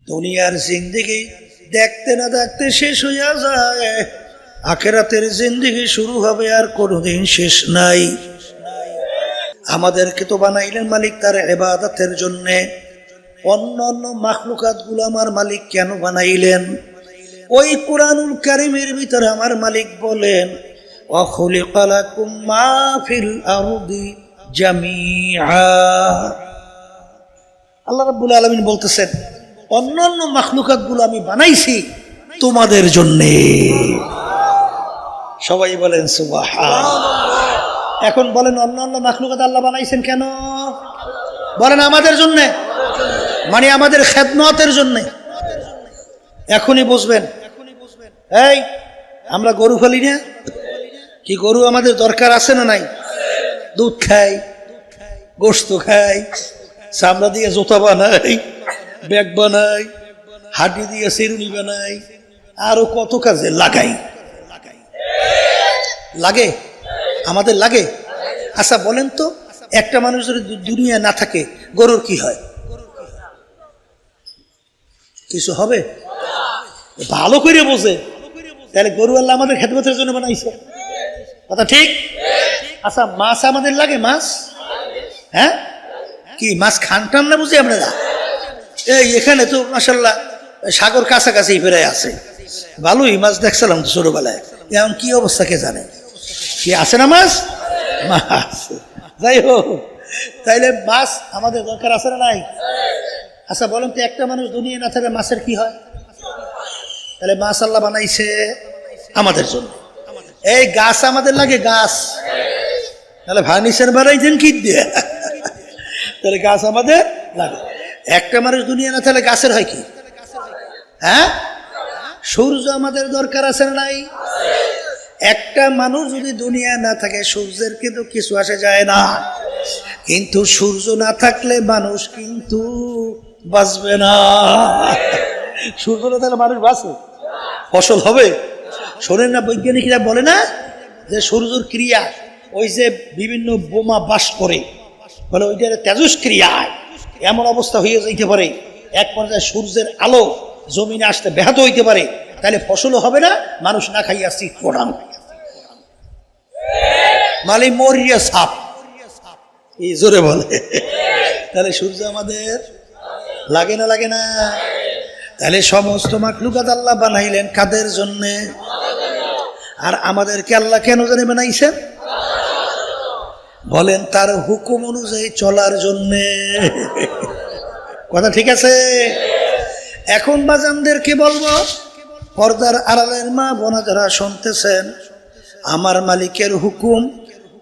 দুনিয়ার জিন্দেগি দেখতে না দেখতে শেষ হইয়া যায়, আখিরাতের জিন্দেগি শুরু হবে আর কোনোদিন শেষ নাই। আমাদেরকে তো বানাইলেন মালিক তার ইবাদতের জন্যে। অন্য অন্য মাখলুকাত গুলো আমার মালিক কেন বানাইলেন? ওই কুরআনুল কারীমের ভিতরে আমার মালিক বলেন, ওয়া খুলিকা লাকুম মা ফিল আরদি জামিআ। আল্লাহ রাব্বুল আলামিন বলতেছেন, অন্যান্য মাখলুকাত গুলো আমি বানাইছি তোমাদের জন্যে। সবাই বলেন সুবহানাল্লাহ। এখন বলেন, অন্যান্য মাখলুকাত আল্লাহ বানাইছেন কেন? বলেন আমাদের জন্যে, মানে আমাদের খেদমতের জন্যে। এখনই বুঝবেন। এই আমরা গরু ফেলি না কি? গরু আমাদের দরকার আছে না নাই? দুধ খাই, গোশত খাই, চামড়া দিয়ে জুতা বানাই, ব্যাগ বানাই, হাড্ডি দিয়ে চিরুনি বানাই, আরো কত কাজে লাগাই। লাগে, আমাদের লাগে। আচ্ছা বলেন তো, একটা মানুষ যদি দুনিয়া না থাকে, গরুর কি হয়? কিছু হবে? ভালো করে বোঝে। তাহলে গরু আল্লাহ আমাদের খেদমতের জন্য বানাইছে, কথা ঠিক? আচ্ছা মাছ আমাদের লাগে? মাছ, হ্যাঁ কি মাছ খান টান না বুঝি আপনারা? এই এখানে তো মাশাআল্লাহ সাগর কাছাকাছি ফেরে আছে, ভালোই মাছ দেখছিলাম তো ছোটবেলায়। এখন কি অবস্থা কে জানে? কি আছে না মাছ? মাছ যাই হোক, তাইলে মাছ আমাদের দরকার আছে না নাই? আচ্ছা বলেন তো, একটা মানুষ দুনিয়া না থাকলে মাছের কি হয়? তাহলে মাছ আল্লাহ বানাইছে আমাদের জন্য। এই গাছ আমাদের লাগে, গাছ, তাহলে ফার্নিচার বানাইছেন কি দিয়ে? তাহলে গাছ আমাদের লাগে। একটা মানুষ দুনিয়া না থাকলে গাছের হয় কি? হ্যাঁ, সূর্য আমাদের দরকার আছে না নাই? একটা মানুষ যদি দুনিয়া না থাকে, সূর্যের কিন্তু কিছু আসে যায় না। কিন্তু সূর্য না থাকলে মানুষ কিন্তু বাঁচবে না। সূর্য না থাকলে মানুষ বাঁচে, ফসল হবে। শোনেন না, বৈজ্ঞানিকরা বলে না যে সূর্যের ক্রিয়া, ওই যে বিভিন্ন বোমা বাস করে, বলে ওইটার তেজস্ক্রিয়ায় এমন অবস্থা হয়ে যাইতে পারে, এক পর্যায়ে সূর্যের আলো জমিনে আসতে ব্যাহত হইতে পারে, তাহলে ফসলও হবে না, মানুষ না খাইয়া শীত পড়ান মালি মরিয়া সাপ, এই জোরে বলে। তাহলে সূর্য আমাদের লাগে না? লাগে না? তাহলে সমস্ত মাখলুকাত আল্লাহ বানাইলেন কাদের জন্যে? আর আমাদেরকে আল্লাহ কেন জানে বানাইছেন? বলেন তার হুকুম অনুযায়ী চলার জন্যে, কথা ঠিক আছে? এখন বাজানদেরকে বলবো, পর্দার আড়ালের মা বোনা যারা শুনতেছেন, আমার মালিকের হুকুম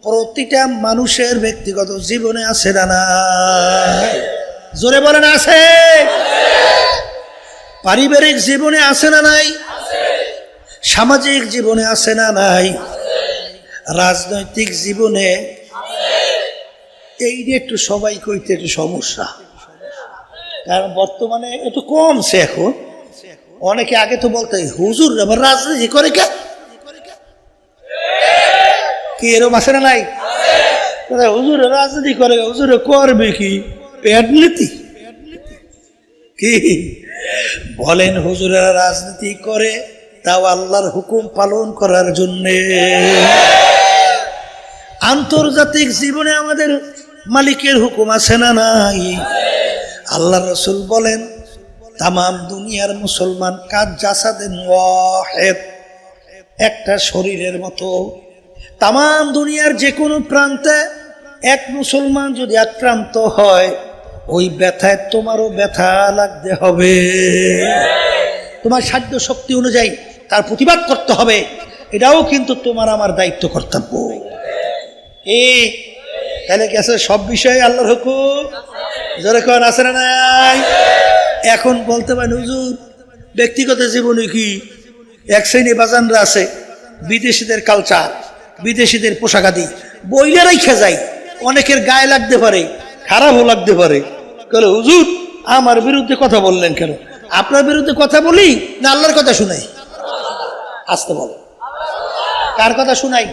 প্রতিটা মানুষের ব্যক্তিগত জীবনে আছে না নাই? জোরে বলেন আছে। পারিবারিক জীবনে আছে না নাই? সামাজিক জীবনে আছে না নাই? রাজনৈতিক জীবনে। এই যে একটু সবাই কইতে একটু সমস্যা, কারণ বর্তমানে একটু কমছে। এখন অনেকে আগে তো বলতে, হুজুর আবার রাজনীতি করে কে? কি এরকম আছে না নাই? হুজুর রাজনীতি করে, হুজুর করবে কি? পেট নীতি কি বলেন? হুজুরেরা রাজনীতি করে, তাও আল্লাহর হুকুম পালন করার জন্যে। আন্তর্জাতিক জীবনে আমাদের মালিকের হুকুম আছে না নাই? আল্লাহ রসুল বলেন, তামাম দুনিয়ার মুসলমান কাজ জাসাদেন ওয়াহিদ, একটা শরীরের মতো। তামাম দুনিয়ার যে কোনো প্রান্তে এক মুসলমান যদি আক্রান্ত হয়, ওই ব্যথায় তোমারও ব্যথা লাগতে হবে। তোমার সাধ্য শক্তি অনুযায়ী তার প্রতিবাদ করতে হবে, এটাও কিন্তু তোমার আমার দায়িত্ব, কর্তব্য। এই তাহলে গেছে সব বিষয়ে আল্লাহর হুকুম, যেরকম আছে না নাই? এখন বলতে পারেন, হুজুর ব্যক্তিগত জীবনে কি? এক শ্রেণী বাজানরা আছে, বিদেশিদের কালচার, বিদেশিদের পোশাকাদি বইলে রেখে যায়, অনেকের গায়ে লাগতে পারে, খারাপও লাগতে পারে। বলে হুজুর আমার বিরুদ্ধে কথা বললেন কেন? আপনার বিরুদ্ধে কথা বলি না আল্লাহর কথা শুনাই? আসতে বলো, কার কথা শুনাই?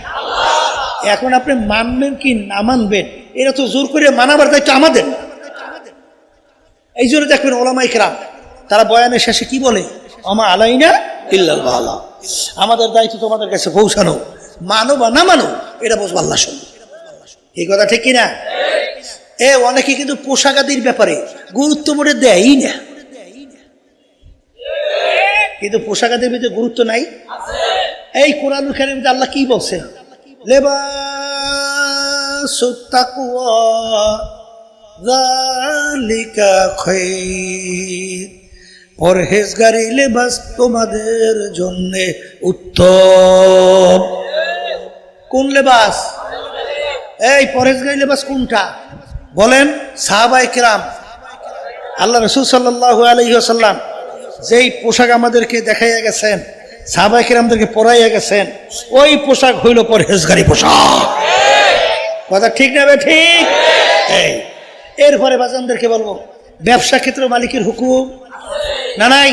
এখন আপনি মানবেন কি না মানবেন, এটা তো জোর করে মানাবার দায়িত্ব আমাদের। এই জন্য দেখবেন ওলামায়ে কেরাম তারা বয়ানের শেষে কি বলে? আমা আলাইনা ইল্লাল বালাগ। আমাদের দায়িত্ব তোমাদের কাছে পৌঁছানো, মানো বা না মানো এটা বুঝবো আল্লাহ সঙ্গে। এই কথা ঠিক কিনা? অনেকে কিন্তু পোশাক আদির ব্যাপারে গুরুত্ব মোটে দেয়ই না, কিন্তু পোশাক আদির ভিতরে গুরুত্ব নাই। এই কোরআনুল কারীমে আল্লাহ কি বলছে? লিবাসুত তাকওয়া যালিকা খায়র, পরহেজগারি লেবাস তোমাদের জন্য উত্তম। কোন লেবাস? এই পরহেজগারি লেবাস কোনটা বলেন? সাহাবায়ে কেরাম, আল্লাহ রাসূল সাল্লাল্লাহু আলাইহি ওয়াসাল্লাম যেই পোশাক আমাদেরকে দেখাইয়া গেছেন, সাহাবায়ে কেরামদেরকে পরাইয়া গেছেন, ওই পোশাক হইল পরহেজগারি পোশাক। কথা ঠিক না? ঠিক। এরপরে বাজানদেরকে বলবো, ব্যবসা ক্ষেত্রে মালিকের হুকুম না নাই?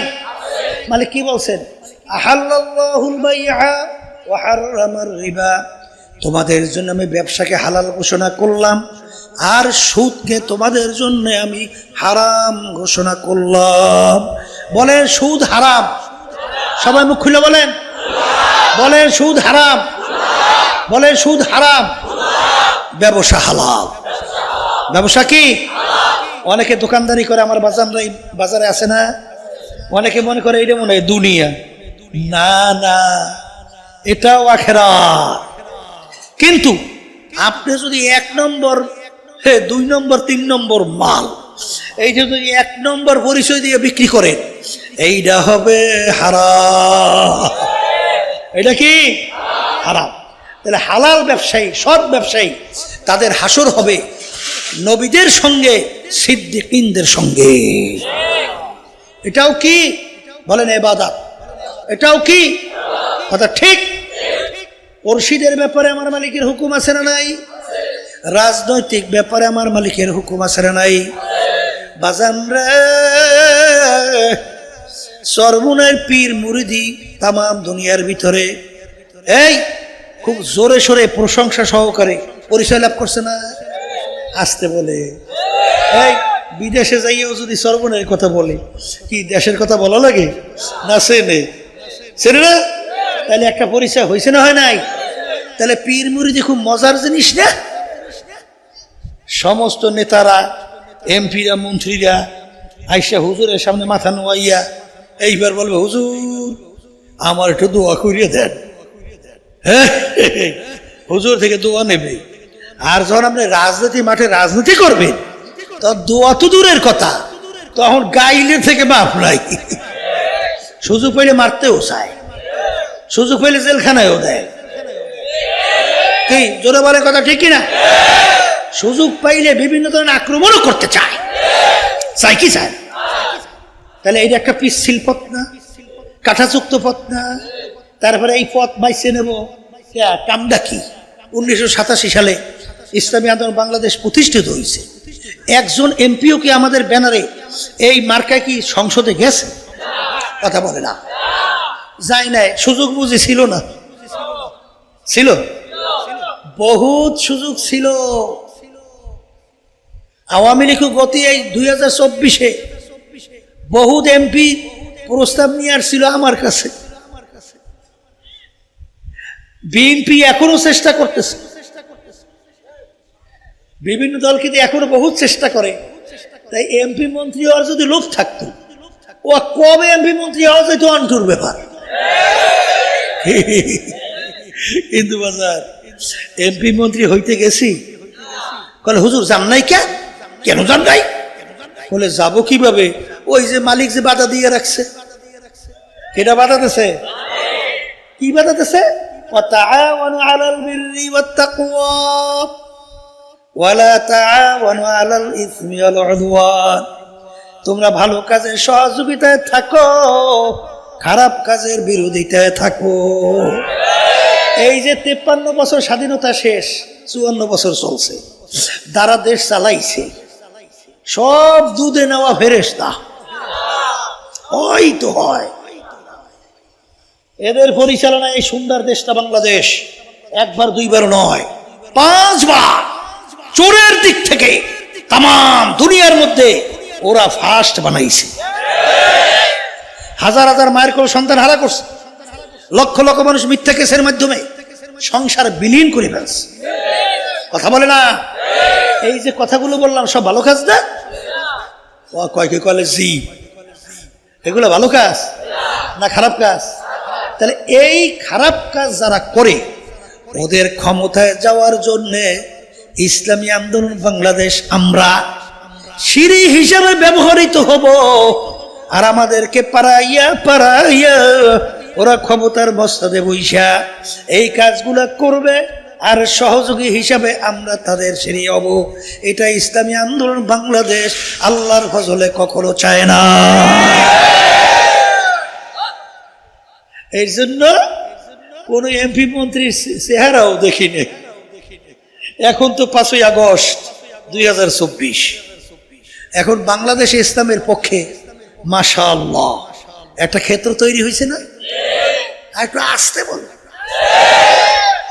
মালিক কি বলছেন? আহাল্লাল্লাহুল বাইআ ওয়া হাররামার রিবা, তোমাদের জন্য আমি ব্যবসাকে হালাল ঘোষণা করলাম, আর সুদকে তোমাদের জন্য আমি হারাম ঘোষণা করলাম। বলেন সুদ হারাম? সবাই মুখ খুলে বলেন, বলেন সুদ হারাম, বলেন সুদ হারাম। ব্যবসা হালাল। ব্যবসা কি? অনেকে দোকানদারি করে, আমার বাজারে আছে না, অনেকে মনে করে এটা মনে হয় দুনিয়া। না না, এটাও আখিরাত। কিন্তু আপনি যদি 1 নম্বর, 2 নম্বর, 3 নম্বর মাল এই যে যদি 1 নম্বর পরিচয় দিয়ে বিক্রি করেন, এইটা হবে হারাম। এটা কি? হারাম। তাহলে হালাল ব্যবসায়ী, সৎ ব্যবসায়ী, তাদের হাসর হবে নবীদের সঙ্গে, সিদ্দিকীনদের সঙ্গে। এটাও কি বলেন? ইবাদত। এটাও কি কথা ঠিক? পড়শিদের ব্যাপারে আমার মালিকের হুকুম আছে না নাই? রাজনৈতিক ব্যাপারে আমার মালিকের হুকুম আছে না নাই? বাজান রে, সর্বনের পীর মুরিদি তাম দুনিয়ার ভিতরে এই খুব জোরে সোরে প্রশংসা সহকারে পরিচয় লাভ করছে না? আসতে বলে। এই বিদেশে যাইয়েও যদি সর্বনের কথা বলে, কি দেশের কথা বলা লাগে না? চেনে না? তাহলে একটা পরিচয় হয়েছে না হয় নাই? তাহলে পীর মুরিদি খুব মজার জিনিস না? সমস্ত নেতারা, এমপিরা, মন্ত্রীরা আইসা হুজুরের সামনে মাথা নোয়াইয়া এইবার বলবে, হুজুর আমার একটু দোয়া করিয়ে দেন। হ্যাঁ, হুজুর থেকে দোয়া নেবে। আর যখন আপনি রাজনীতি মাঠে রাজনীতি করবেন, তখন দোয়া তো দূরের কথা, তখন গাইলে থেকে মাফ নাই। সুযোগ পাইলে মারতেও চায়, সুযোগ পাইলে জেলখানায়ও দেয়। কি জোরে বলে কথা ঠিক কিনা? সুযোগ পাইলে বিভিন্ন ধরনের আক্রমণও করতে চায়। চাই কি চায়? তাহলে এইটা একটা পিচ্ছিল পথ না? কাঠাযুক্ত পথ না? তারপরে এই পথ বাইছে নেব কামটা কি? 1987 সালে ইসলামী আন্দোলন বাংলাদেশ প্রতিষ্ঠিত হয়েছে। একজন এমপিও কি আমাদের ব্যানারে এই মার্কায় কি সংসদে গেছে? কথা বলে না, যায় নাই। সুযোগ বুঝি ছিল না? ছিল, বহুত সুযোগ ছিল। আওয়ামী লীগ গতি এই 2024-এ বহুত এমপি প্রস্তাব নিয়ে আসছিল আমার কাছে। বিএনপি এখনো চেষ্টা করতেছে, বিভিন্ন দল কিন্তু এখনো বহুত চেষ্টা করে। তাই এমপি মন্ত্রী হওয়ার যদি লোভ থাকতো, ও কবে এমপি মন্ত্রী হওয়া যেত আন্টুর ব্যাপার। কিন্তু বাজার এমপি মন্ত্রী হইতে গেছি, বলে হুজুর যান নাই কেন? কেন যান নাই? বলে যাবো কিভাবে? ওই যে মালিক যে বাধা দিয়ে রাখছে। কেটা বাধা দিছে? কি বাধা দিছে? وتعاونوا على البر والتقوى ولا تعاونوا على الإثم والعدوان। তোমরা ভালো কাজের সহযোগিতায় থাকো, খারাপ কাজের বিরোধিতায় থাকো। এই যে 53 বছর স্বাধীনতা শেষ, 54 বছর চলছে, যারা দেশ চালাইছে সব দুধে নেওয়া ফেরেশতা। ওই তো হয় এদের পরিচালনায় এই সুন্দর দেশটা বাংলাদেশ। একবার দুইবার নয়, 5 বার চোরের দিক থেকে তাম দুনিয়ার মধ্যে ওরা ফার্স্ট বানাইছে। হাজার হাজার মায়ের কোল সন্তান হারা করছে, লক্ষ লক্ষ মানুষ মিথ্যা কেসের মাধ্যমে সংসার বিলীন করে ফেলছে। কথা বলে না? এই যে কথাগুলো বললাম সব ভালো কাজ না? ও কয় কে কলে জি, এগুলো ভালো কাজ না খারাপ কাজ? তাহলে এই খারাপ কাজ যারা করে ওদের ক্ষমতায় যাওয়ার জন্যে ইসলামী আন্দোলন বাংলাদেশ আমরা সিঁড়ি হিসাবে ব্যবহৃত হব, আর আমাদেরকে পাড়াইয়া পাড়াইয়া ওরা ক্ষমতার মস্তদে বইসা এই কাজগুলা করবে, আর সহযোগী হিসাবে আমরা তাদের সিঁড়ি হব। এটা ইসলামী আন্দোলন বাংলাদেশ আল্লাহর ফজলে কখনো চায় না। এই জন্য কোন এমপি মন্ত্রীর চেহারাও দেখিনি। এখন তো ৫ই আগস্ট ২০২৪, এখন বাংলাদেশে ইসলামের পক্ষে মাশাআল্লাহ একটা ক্ষেত্র তৈরি হয়েছে না? একটু আসতে বল,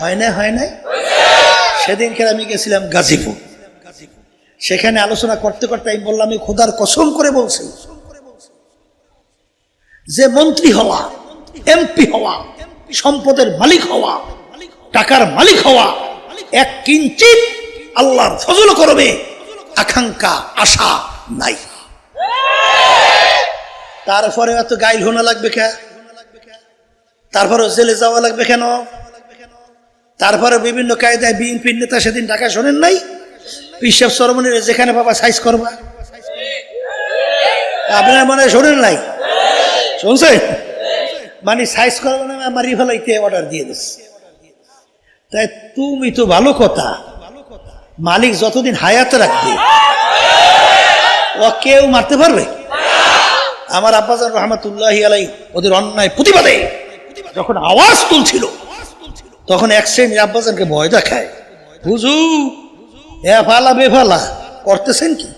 হয় না? হয় নাই? সেদিনকে আমি গেছিলাম গাজীপুর, সেখানে আলোচনা করতে করতে আমি বললাম, আমি খোদার কসম করে বলছি যে মন্ত্রী হওয়া, এমপি হওয়া, সম্পদের মালিক হওয়া, টাকার মালিক হওয়া এক কিঞ্চিত আল্লাহর ফজল করবে আকাঙ্ক্ষা আশা নাই। তারপরে এত গাইল হোনা লাগবে কেন? তারপরে জেলে যাওয়া লাগবে কেন? তারপরে বিভিন্ন কায়দায় বিএনপির নেতা সেদিন ঢাকা শোনেন নাই, পিসাব সরমনির যেখানে বাবা সাইজ করবা, আপনার মনে শোনেন নাই? শুনছে? মানে সাইজ করবো না, আমার রিভালাইতে অর্ডার দিয়ে দিচ্ছে। তাই তুমি তো ভালো কথা, মালিক যতদিন হায়াতে রাখবে ও কেউ মারতে পারবে? আমার আব্বাজান রহমাতুল্লাহি আলাইহি ওদের অন্যায় প্রতিবাদে যখন আওয়াজ তুলছিল, তখন এক শ্রেণীর আব্বাজানকে ভয় দেখায়, হুজুর এ ফালা বেফালা করতেছেন কি?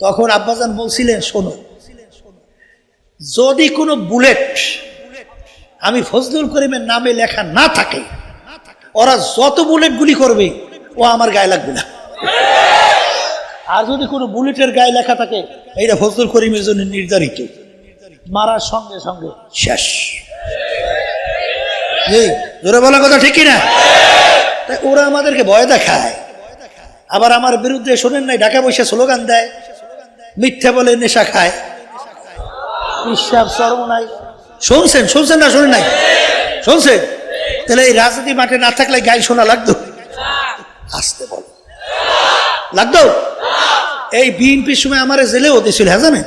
তখন আব্বাজান বলছিলেন, শোনো, যদি কোনো বুলেট আমি ফজলুল করিমের নামে লেখা না থাকে, ওরা যত বুলেট গুলি করবে ও আমার গায়ে লাগবে না। আর যদি কোনো বুলেটের গায়ে লেখা থাকে এইটা ফজলুল করিমের জন্য নির্ধারিত, মারার সঙ্গে সঙ্গে শেষ। জোরে বলার কথা ঠিক কিনা? তাই ওরা আমাদেরকে ভয় দেখায়, আবার আমার বিরুদ্ধে শোনেন নাই ঢাকা বসে স্লোগান দেয়, মিথ্যা বলে নেশা খায়, বিশ্বাস সর্ব নাই। শুনছেন? শুনছেন না শোনেন নাই? শুনছেন? তাহলে এই রাজনীতি মাঠে না থাকলে গাই শোনা লাগতো? আসতে বল, লাগতো? এই বিএনপির সময় আমার জেলেও দিয়েছিল, হ্যাঁ জানেন?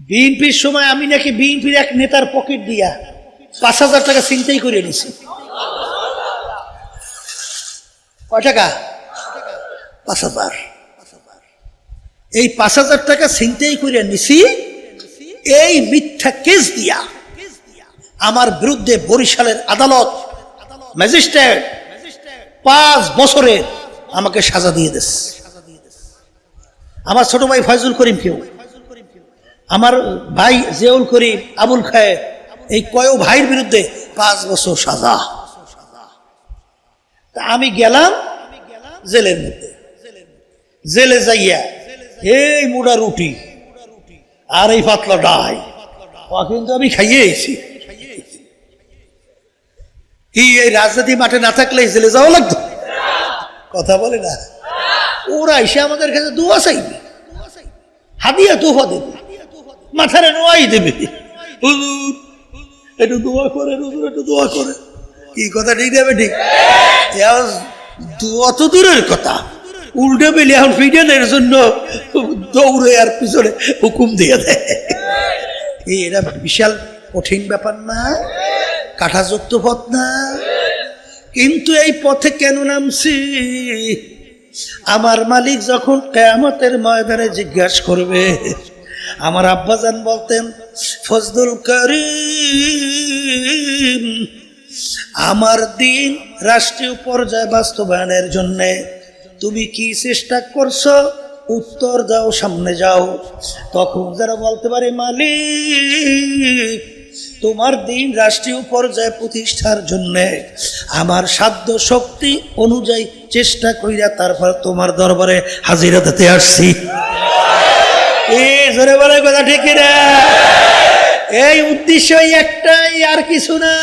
বিএনপির সময় আমি নাকি বিএনপির এক নেতার পকেট দিয়া ৫,০০০ টাকা ছিনতাই করে নিছি। কয় টাকা? ৫,০০০। এই ৫,০০০ টাকা ছিনতাই করে নিছি এই মিথ্যা কেস দিয়া। আমার বিরুদ্ধে বরিশালের আদালত ম্যাজিস্ট্রেট ৫ বছরের আমাকে সাজা দিয়ে দিয়েছে। আমার ছোট ভাই ফয়জুল করিম কেউ, আমার ভাই জিয়াউল করিম, আবুল খায়ের, এই কয় ভাইয়ের বিরুদ্ধে ৫ বছর সাজা। তা আমি গেলাম জেলের মধ্যে, জেলে যাইয়া এই মুড়া রুটি আর এই পাতলা ডাই কিন্তু আমি খাইয়ে এসেছি। কি এই রাজনীতি মাঠে না থাকলে জেলে যাওয়া লাগতো? কথা বলে না? ওরা এসে আমাদের কাছে দোয়া চাইবে, হাদিয়া তোফা দেবে, মাথারে নোয়াই দেবে, হুজুর একটু দোয়া করে, হুজুর একটু দোয়া করে। কি কথা ঠিক দেবে? ঠিক। দোয়া তো দূরের কথা, উল্টে পেলে এখন ফিডেনের জন্য দৌড়ে আর পিছনে হুকুম দিয়ে দেয়। এটা বিশাল কঠিন ব্যাপার না? কাঠাযুক্ত পথ না? কিন্তু এই পথে কেন নামছি? আমার মালিক যখন কিয়ামতের ময়দানে জিজ্ঞাসা করবে, আমার আব্বাজান বলতেন, ফজলুল করিম, আমার দিন রাষ্ট্রীয় পর্যায়ে বাস্তবায়নের জন্যে তুমি কি চেষ্টা করছো? উত্তর দাও, সামনে যাও। তখন যারা বলতে পারে, মালিক তোমার দিন রাষ্ট্রীয় পর্যায়ে প্রতিষ্ঠার জন্য আমার সাধ্য শক্তি অনুযায়ী চেষ্টা কইরা তারপর তোমার দরবারে হাজিরা দিতে আসছি। জোরে বলে কথা ঠিক না? এই উদ্দেশ্য একটাই, আর কিছু না।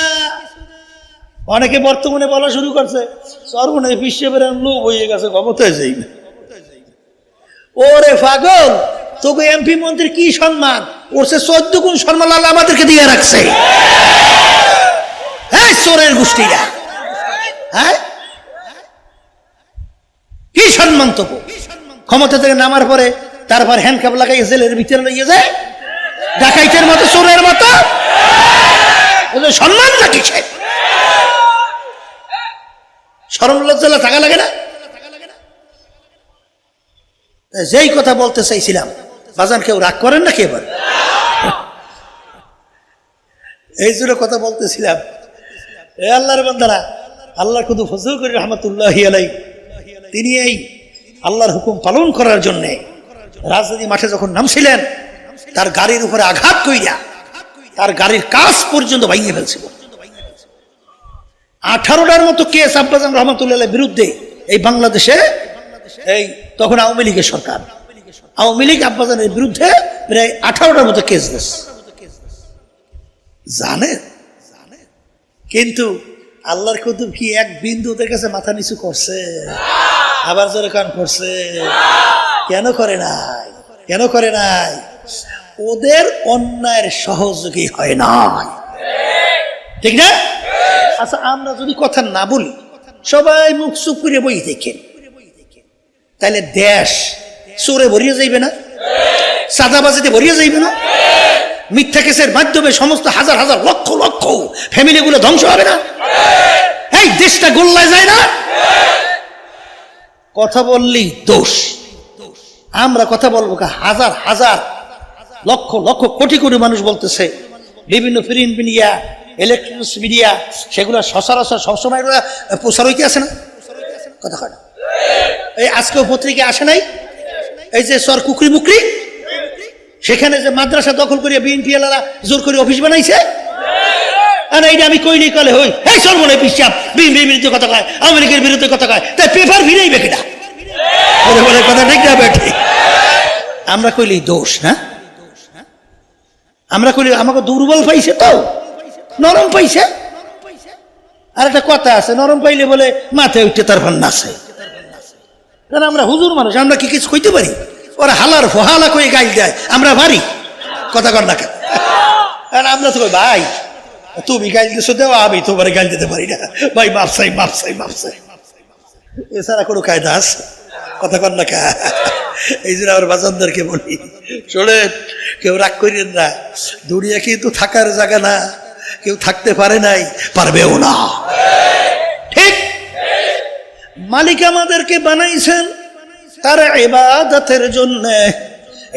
অনেকে বর্তমানে বলা শুরু করছে সর্বনাশ বিশ্বের লোভ হয়ে গেছে, ক্ষমতায় যাই না। ওরে পাগল, তোকে এমপি মন্ত্রী কি সম্মান, ওর সে 14 গুণ সম্মান আল্লাহ আমাদেরকে দিয়ে রাখছে। হ্যাঁ, চোরের গোষ্ঠীরা, হ্যাঁ কি সম্মান তোকে? ক্ষমতা থেকে নামার পরে তারপর হ্যান্ডকাপ লাগাই জেলের ভিতরে লইয়ে যায় ডাকাইতের মতো, চোরের মতো। সম্মান নাকি? শরম লজ্জা থাকা লাগে না? যেই কথা বলতে চাইছিলাম, বাজান কেউ রাগ করেন না? এবার এই জন্য কথা বলতেছিলাম, এ আল্লাহর বান্দারা, আল্লাহর কুদু ফজল করি রহমতুল্লাহি আলাইহি, তিনি এই আল্লাহর হুকুম পালন করার জন্য রাজনীতি মাঠে যখন নামছিলেন, তার গাড়ির উপরে আঘাত কইরা তার গাড়ির কাজ পর্যন্ত ভাঙিয়ে ফেলছিল। 18টার মতো কেস আব্বাজান রহমতুল্লাহ বিরুদ্ধে এই বাংলাদেশে, এই তখন আওয়ামী লীগের সরকার, আওয়ামী লীগ আব্বাজানের বিরুদ্ধে প্রায় 18টার মতো কেস দিয়েছে, জানেন? কিন্তু আল্লাহর কুতুব কি এক বিন্দু ওদের কাছে মাথা নিচু করছে? আবার জোরে কান করছে? কেন করে নাই? কেন করে নাই? ওদের অন্যায়ের সহযোগী হয় নাই, ঠিক না? আচ্ছা, আমরা যদি কথা না বলি, সবাই মুখ চুপ করে বই দেখেন, তাহলে দেশ চোরে ভরিয়ে যাইবে না? সাদাবাজিতে ভরিয়ে যাইবে না? মিথ্যা কেসের মাধ্যমে সমস্ত হাজার হাজার লক্ষ লক্ষ ফ্যামিলিগুলো ধ্বংস হবে না? এই দেশটা গোল্লায় যায় না? কথা বললি দোষ। আমরা কথা বলবো, হাজার হাজার লক্ষ লক্ষ কোটি কোটি মানুষ বলতেছে, বিভিন্ন প্রিন্ট মিডিয়া, ইলেকট্রনিক্স মিডিয়া, সেগুলো সচরাচর সবসময় প্রচার হইতে আসে না? কথা হয় না? এই আজকেও পত্রিকা আসে নাই, এই যে সর কুকরি মুকরি, সেখানে যে মাদ্রাসা দখল করিয়া বিএনপি এলারা জোর করে অফিস বানাইছে, আর এইটা আমি কই নেই কলে হই, এই সর্বনে পিসাব বিএনপির বিরুদ্ধে কথা কয়, আওয়ামী লীগের বিরুদ্ধে কথা কয়, তাই পেপার ভিড়েই বেকিটা বলে বলে কথা ঠিক না বেঠি? আমরা কইলি দোষ না? আমরা কইলি আমাকে দুর্বল পাইছে, তো নরম পাইছে। আর একটা কথা আছে, নরম পাইলে বলে মাথায় উঠতে তারপর নাচে। কারণ আমরা হুজুর মানুষ, আমরা কি কিছু কইতে পারি? ওরা হালার ফহালা কই গাইল দেয়, আমরা পারি? কথা কর না কেন? আমরা তো কই ভাই তুমি গাইল দিছো, দেওয়া আমি তোমার গাইল দিতে পারি না ভাই, মাপসাই মাপসাই মাপসাই, এছাড়া কোনো কায়দা আছে? কথা কর না কে? এই জন্য আমার বাজানদেরকে বলি, শোনে, কেউ রাগ করিলেন না, দুনিয়া কিন্তু থাকার জায়গা না, কেউ থাকতে পারে নাই, পারবেও না, ঠিক? মালিক আমাদেরকে বানাইছেন তার ইবাদতের জন্য।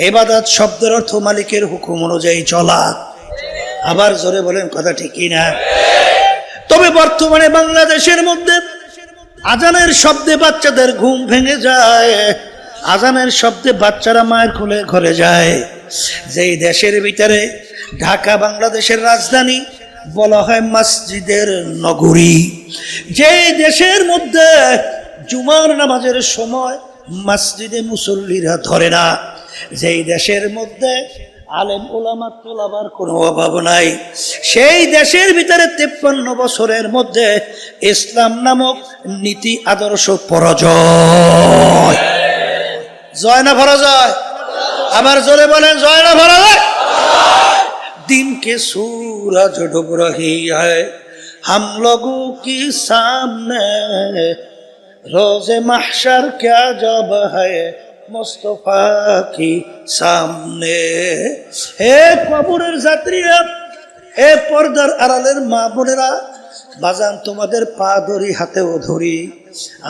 ইবাদত শব্দের অর্থ মালিকের হুকুম অনুযায়ী চলা। আবার জোরে বলেন কথা ঠিক না? তবে বর্তমানে বাংলাদেশের মধ্যে আজানের শব্দে বাচ্চাদের ঘুম ভেঙে যায়, আজানের শব্দে বাচ্চারা মায়ের কোলে ঘরে যায়। যেই দেশের ভিতরে ঢাকা বাংলাদেশের রাজধানী, বলা হয় মসজিদের নগরী, যেই দেশের মধ্যে জুমার নামাজের সময় মসজিদে মুসল্লিরা ধরে না, যেই দেশের মধ্যে আলেম ওলামা তোলাবার কোনো অভাব নাই, সেই দেশের ভিতরে 53 বছরের মধ্যে ইসলাম নামক নীতি আদর্শ পরাজয়। জয় না পরাজয়? আবার জোরে বলেন, জয় না পরাজয়? दिन के सूरज डूब रही है हम लोगों की सामने, रोज़े महशर क्या जब है मुस्तफा की सामने। হে কবরের যাত্রীরা, হে পর্দার আড়ালের মা বোনেরা, বাজান তোমাদের পা ধরি, হাতেও ধরি,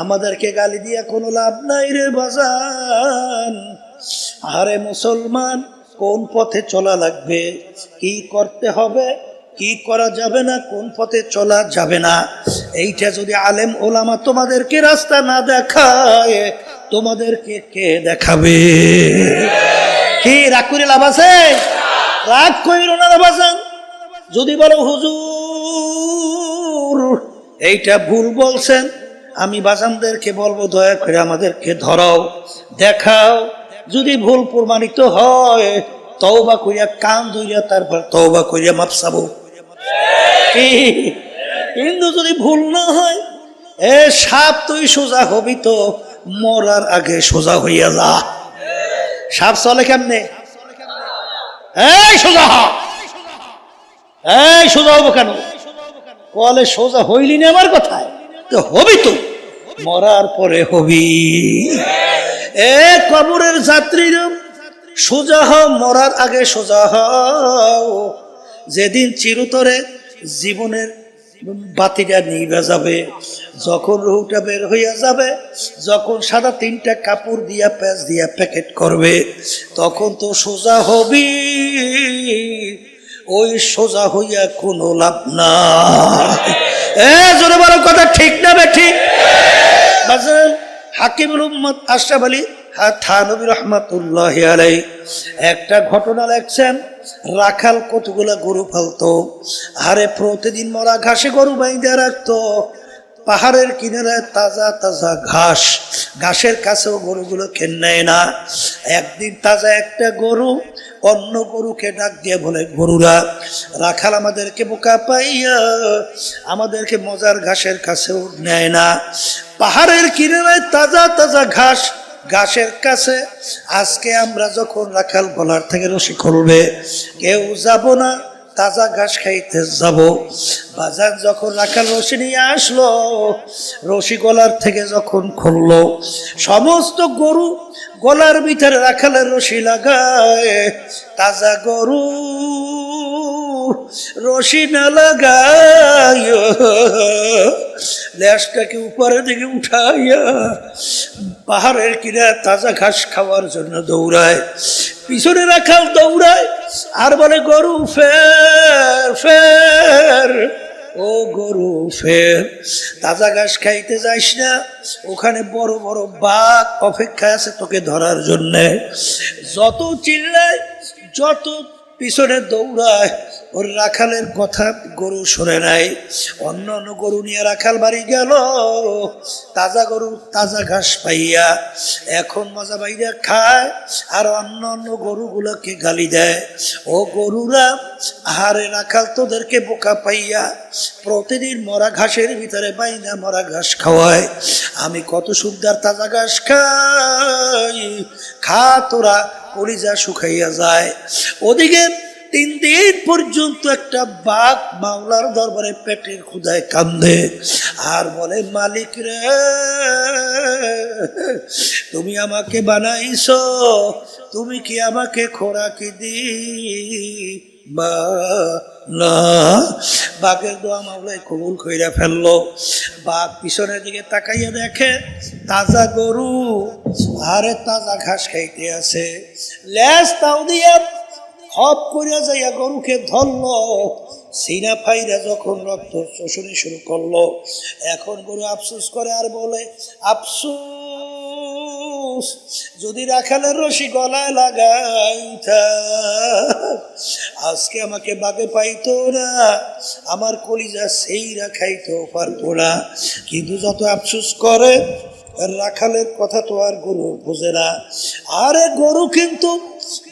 আমাদেরকে গালি দিয়া কোনো লাভ নাই রে বাজান। আরে মুসলমান, কোন পথে চলা লাগবে, কি করতে হবে, কি করা যাবে না, কোন পথে চলা যাবে না, এইটা যদি আলেম ওলামা তোমাদেরকে রাস্তা না দেখায়, তোমাদেরকে কে দেখাবে? কি রাগ করে লাভ আছে? রাগ কইর না বাজান। যদি বলো হুজুর এইটা ভুল বলছেন, আমি বাজানদেরকে বলবো দয়া করে আমাদেরকে ধরাও, দেখাও, যদি ভুল প্রমাণিত হয় তওবা করিয়া কান ধইয়া তারপর তওবা করিয়া মাপ চাবো। কিন্তু যদি ভুল না হয় এ সাপ তুই সোজা হবি তো মরার আগে সোজা হইয়া যা। সাপ চলে কেমনে? এই সোজা হ, এই সোজা হবো কেন? কলে সোজা হইলি না আমার কথায় তো হবি তো মরার পরে হবি। এ কবরের যাত্রীরা সোজা হও, মরার আগে সোজা হও। যেদিন চিরতরে জীবনের বাতিটা নিভে যাবে, যখন রুহটা বের হইয়া যাবে, যখন সাদা তিনটা কাপড় দিয়া প্যাঁচ দিয়া প্যাকেট করবে, তখন তো সোজা হবি। ওই সোজা হইয়া কোনো লাভ না। জোরে বড় কথা ঠিক না বেঠিক? হাকিমুল উম্মত আশরাফ আলী থানভী রহমাতুল্লাহ আলাইহি একটা ঘটনা লেখছেন। রাখাল কতগুলা গরু পালতো, আরে প্রতিদিন মরা ঘাসে গরু বাইন্ধে রাখতো। পাহাড়ের কিনারায় তাজা তাজা ঘাস, ঘাসের কাছেও গরুগুলো খেয়ে নেয় না। একদিন তাজা একটা গরু অন্য গরুকে ডাক দিয়ে বলে, গরুরা, রাখাল আমাদেরকে বোকা পাইয়া আমাদেরকে মজার ঘাসের কাছেও নেয় না। পাহাড়ের কিনারায় তাজা তাজা ঘাস, ঘাসের কাছে আজকে আমরা যখন রাখাল গলার থেকে রশি খুলবে কেউ যাব না, তাজা ঘাস খাইতে যাব। বাজার যখন রাখাল রশি নিয়ে আসলো, রশি গলার থেকে যখন খুললো, সমস্ত গরু গলার ভিতরে রাখালের রশি লাগায়। তাজা গরু রশি না লাগায় লেজটাকে উপরের দিকে উঠাইয়া পাহাড়ের কিনারে তাজা ঘাস খাওয়ার জন্য দৌড়ায়। পিছনে রাখাল দৌড়ায় আর বলে, গরু ফের ফের, ও গরু ফের, তাজা ঘাস খাইতে যাইস না, ওখানে বড় বড় বাঘ অপেক্ষায় আছে তোকে ধরার জন্যে। যত চিল্লায়, যত পিছনে দৌড়ায়, ওর রাখালের কথা গরু শুনে নাই। অন্য অন্য গরু নিয়ে রাখাল বাড়ি গেল, তাজা গরু তাজা ঘাস পাইয়া এখন মজা পাইয়া খায়, আর অন্য অন্য গরুগুলোকে গালি দেয়। ও গরুরা, আহারে রাখাল তোদেরকে বোকা পাইয়া প্রতিদিন মরা ঘাসের ভিতরে বাইনা মরা ঘাস খাওয়ায়, আমি কত সুন্দর তাজা ঘাস খাই, খা তোরা, কলিজা শুকাইয়া যায়। ওদিকে 3 দিন পর্যন্ত একটা বাঘ মাওলার দরবারে পেটের ক্ষুধায় কান্দে আর বলে, মালিক রে, তুমি আমাকে বানাইছো, তুমি কি আমাকে খোরাকি দিবা না? বাঘের দোয়া মাওলাই কবুল কইরা ফেললো। বাঘ পিছনের দিকে তাকাইয়া দেখে তাজা গরু, আরে তাজা ঘাস খাইতে আছে। লেজ তাও দিয়া হপ করিয়া যাইয়া গরুকে ধরলো, সিনা ফাইরা যখন রক্ত শোষণে শুরু করলো, এখন গরু আফসোস করে আর বলে, আফসোস, যদি রাখালের রশি গলায় লাগাইতা আজকে আমাকে বাগে পাইতো না, আমার কলিজা সেইরা খাইতো পারতো না। কিন্তু যত আফসোস করে, রাখালের কথা তো আর গরু বোঝে না। আরে গরু কিন্তু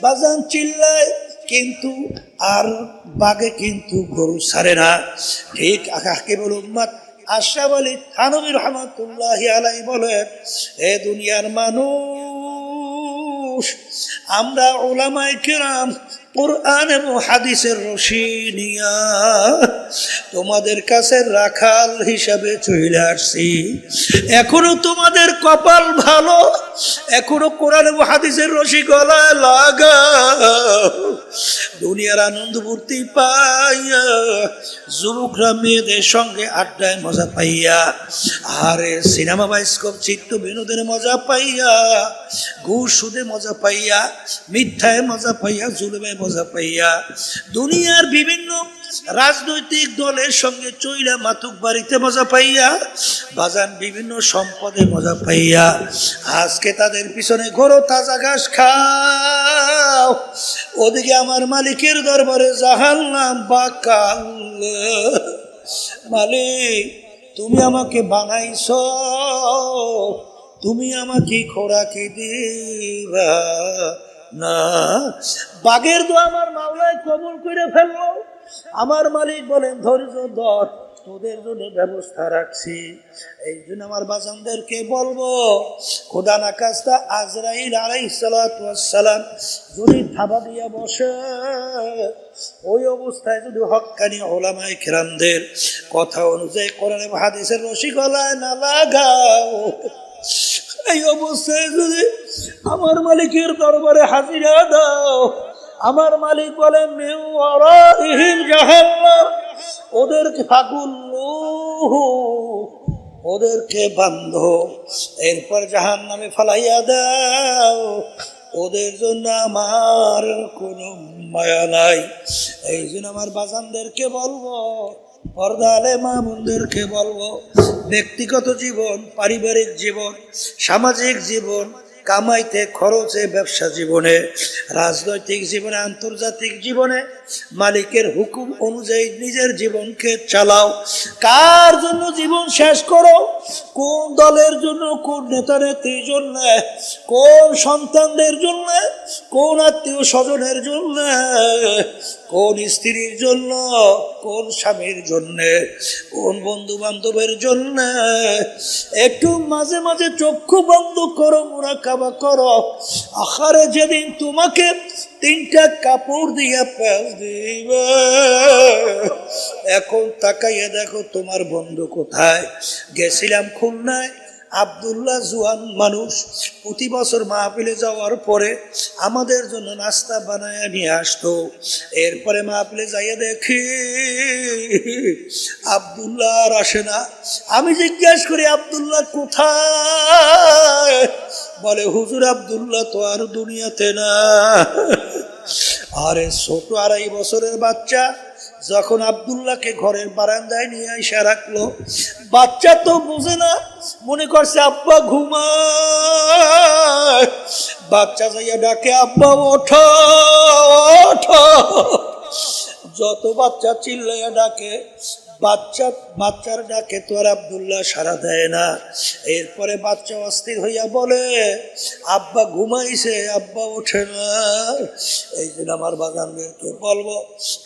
বাজান চিল্লায়, কিন্তু আর বাগে কিন্তু গরু ছাড়ে না। ঠিক হাকিমুল উম্মত আশরাফ আলী থানভী রহমাতুল্লাহি আলাইহি বলেন, এ দুনিয়ার মানুষ, আমরা উলামায়ে কেরাম কুরআন এবং হাদিসের রশি নিয়া তোমাদের কাছে রাখাল হিসাবে চলে আসছি। এখনো তোমাদের কপাল ভালো, এখনো কোরআন এবং হাদিসের রশি গলায় লাগাও। দুনিয়ার আনন্দ ফুর্তি পাইয়া, যুবকরা মেয়েদের সঙ্গে আড্ডায় মজা পাইয়া, আরে সিনেমা বায়োস্কোপ চিত্ত বিনোদনের মজা পাইয়া, ঘুষ সুদে মজা পাইয়া, মিথ্যায় মজা পাইয়া, জুলুমে মজা পাইয়া, দুনিয়ার বিভিন্ন রাজনৈতিক দলের সঙ্গে চইলা মাতুক বাড়িতে মজা পাইয়া, বাজান বিভিন্ন সম্পদে মজা পাইয়া, আজকে তাদের পিছনে ঘোরো তাজা ঘাস খাও। ওদিকে আমার মালিকের দরবারে জাহান্নাম বাকাল। মালিক, তুমি আমাকে বানাইছো, তুমি আমাকে খোরাকি দিবা না। বাঘের দোয়া আমার মাওলায় কবুল করে ফেললো। আমার মালিক বলেন ধৈর্য ধর, তোদের জন্য ব্যবস্থা রাখছি। এই জন্য আমার বাজানদেরকে বলবো, খোদা না কাস্তা আজরাইল আলাইহিস সালাতু ওয়াস সালাম যদি থাবা দিয়া বসে, ওই অবস্থায় যদি হক্কানি উলামায়ে কেরামদের কথা অনুযায়ী কোরআন এবং হাদিসের রশি গলায় না লাগাও, এই অবস্থায় যদি আমার মালিকের দরবারে হাজিরা দাও, আমার মালিক বলেন মিন ওয়ারাইহিম জাহান্নাম, ওদেরকে ফাকুল্লুহু, ওদেরকে বান্ধো, এরপর জাহান্নামে ফালাইয়া দাও, ওদের জন্য আমার কোনো মায়া নাই। এই জন্য আমার বাজানদেরকে বলবো, পর্দালে মা বোনদেরকে বলবো, ব্যক্তিগত জীবন, পারিবারিক জীবন, সামাজিক জীবন, কামাইতে খরচে, ব্যবসা জীবনে, রাজনৈতিক জীবনে, আন্তর্জাতিক জীবনে মালিকের হুকুম অনুযায়ী নিজের জীবনকে চালাও। কার জন্য জীবন শেষ করো? কোন দলের জন্য, কোন নেতা নেত্রীর জন্য, কোন সন্তানদের জন্য, কোন আত্মীয় স্বজনের জন্য, কোন স্ত্রীর জন্য, কোন স্বামীর জন্য, কোন বন্ধু বান্ধবের জন্য? একটু মাঝে মাঝে চক্ষু বন্ধ করো, মুরাকাবা করো। আখারে যেদিন তোমাকে 3টা কাপড় দিয়া প্যাঁচ দিবে, এখন তাকাইয়া দেখো তোমার বন্ধু কোথায়। গেছিলাম খুলনায়, আব্দুল্লাহ জুয়ান মানুষ, প্রতি বছর মাহফিলে যাওয়ার পরে আমাদের জন্য নাস্তা বানায় নিয়ে আসতো। এরপরে মাহফিলে যাইয়া দেখি আব্দুল্লাহ আর আসে না। আমি জিজ্ঞাসা করি আব্দুল্লাহ কোথায়? বলে হুজুর আব্দুল্লাহ তো আর দুনিয়াতে না। আরে ছোট 2.5 বছরের বাচ্চা যখন আব্দুল্লাহকে ঘরের বারান্দায় নিয়ে এসে রাখলো, বাচ্চা তো বুঝে না, মনে করছে আব্বা ঘুমায়। বাচ্চা যাইয়া ডাকে আব্বা ওঠো ওঠো। যত বাচ্চা চিল্লাইয়া ডাকে, বাচ্চার ডাকে তো আর আব্দুল্লাহ সাড়া দেয় না। এরপরে বাচ্চা অস্থির হইয়া বলে আব্বা ঘুমাইছে, আব্বা ওঠে না। এই জন্য আমার বাগানদেরকে বলবো,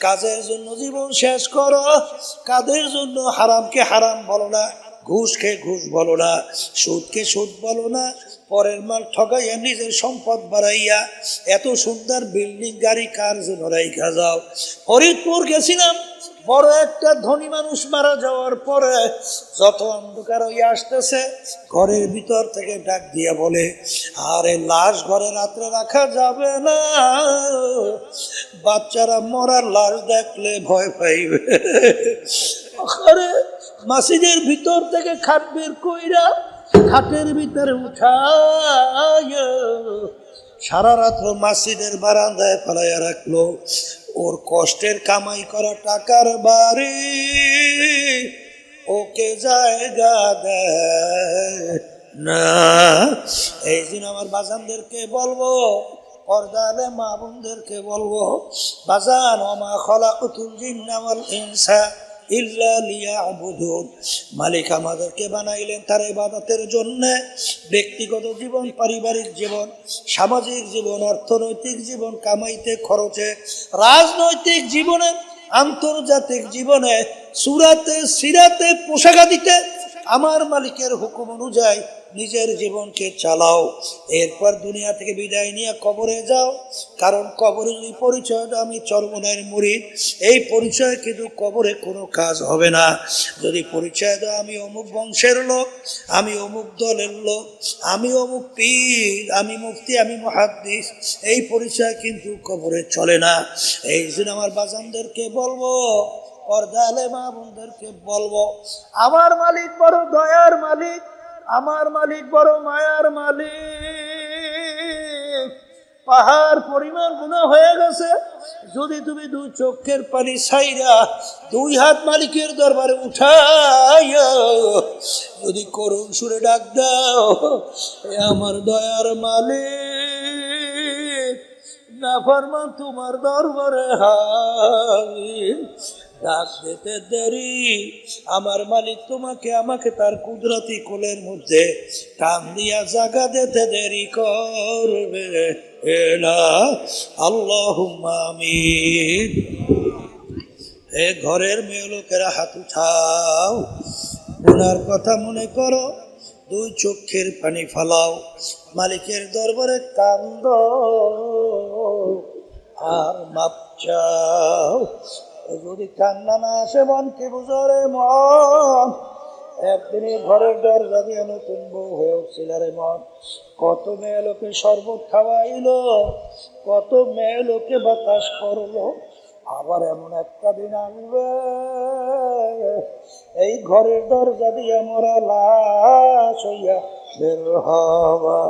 কাজের জন্য জীবন শেষ করো। কাজের জন্য হারামকে হারাম বলো না, ঘুষকে ঘুষ বলো না, সুদকে সুদ বলো না। পরের মাল ঠকাইয়া নিজের সম্পদ বাড়াইয়া এত সুন্দর বিল্ডিং গাড়ি কার জন্য রাইখা যাও। ফরিদপুর গেছিলাম, বড় একটা ধনী মানুষ মারা যাওয়ার পরে যত অন্ধকার হইয়া আসতেছে, ঘরের ভিতর থেকে ডাক দিয়া বলে, আরে লাশ ঘরে রাত্রে রাখা যাবে না, বাচ্চারা মরার লাশ দেখলে ভয় পাইবে। আরে মসজিদের ভিতর থেকে খাট বের কইরা খাটের ভিতরে উঠায় সারা রাত্র মসজিদের বারান্দায় ফেলাইয়া রাখলো। ওর কষ্টের কামাই করা টাকার বাড়ি ওকে জায়গা দেয় না। এই জন্য আমার বাজানদেরকে বলবো, পর্দালে মা বোনদেরকে বলবো, বাজান ওমা খলাকুতুল জিন্না ওয়াল ইনসা ইল্লা লিয়াবুদুন। মালিক আমাদেরকে বানাইলেন তার ইবাদতের জন্য। ব্যক্তিগত জীবন, পারিবারিক জীবন, সামাজিক জীবন, অর্থনৈতিক জীবন, কামাইতে খরচে, রাজনৈতিক জীবনে, আন্তর্জাতিক জীবনে, সুরাতে সিরাতে, পোশাকাদিতে আমার মালিকের হুকুম অনুযায়ী নিজের জীবনকে চালাও। এরপর দুনিয়া থেকে বিদায় নিয়ে কবরে যাও। কারণ কবরে যদি পরিচয় দাও আমি চরমনের মুরিদ, এই পরিচয় কিন্তু কবরে কোনো কাজ হবে না। যদি পরিচয় দাও আমি অমুক বংশের লোক, আমি অমুক দলের লোক, আমি অমুক পীর, আমি মুফতি, আমি মুহাদ্দিস, এই পরিচয় কিন্তু কবরে চলে না। এই জন্য আমার বাজানদেরকে বলবো, পর্দালে মা বোনদেরকে বলবো, আমার মালিক বড় দয়ার মালিক, আমার মালিক বড় মায়ার মালিক। পাহাড় পরিমাণ গুনাহ হয়ে গেছে, যদি তুমি 2 চোখের পানি ছাইরা 2 হাত মালিকের দরবারে উঠাইয়া যদি করুণ সুরে ডাক দাও, এ আমার দয়ার মালিক, নাফরমান তোমার দরবারে হাজির। ডাক দিতে দেরি, আমার মালিক তোমাকে আমাকে তার কুদরতি কোলের মধ্যে টান দিয়া জাগা দিতে দেরি করবে না। আল্লাহুম্মা আমিন। এ ঘরের মেয়ে লোকেরা হাত উঠাও, গুনার কথা মনে করো, দুই চোখের পানি ফালাও, মালিকের দরবারে কান্দ আর মাপ চাও। যদি কান্না না আসে মন কি বুঝরে মন, একদিন ঘরের দরজা দিয়ে নতুন বউ হয়ে উঠছিল রে মন। কত মেয়ে লোকে শরবত খাওয়াইলো, কত মেয়ে লোকে বাতাস করলো, আবার এমন একটা দিন আসবে এই ঘরের দরজা দিয়ে মোরা লাশ হইয়া বের হবা।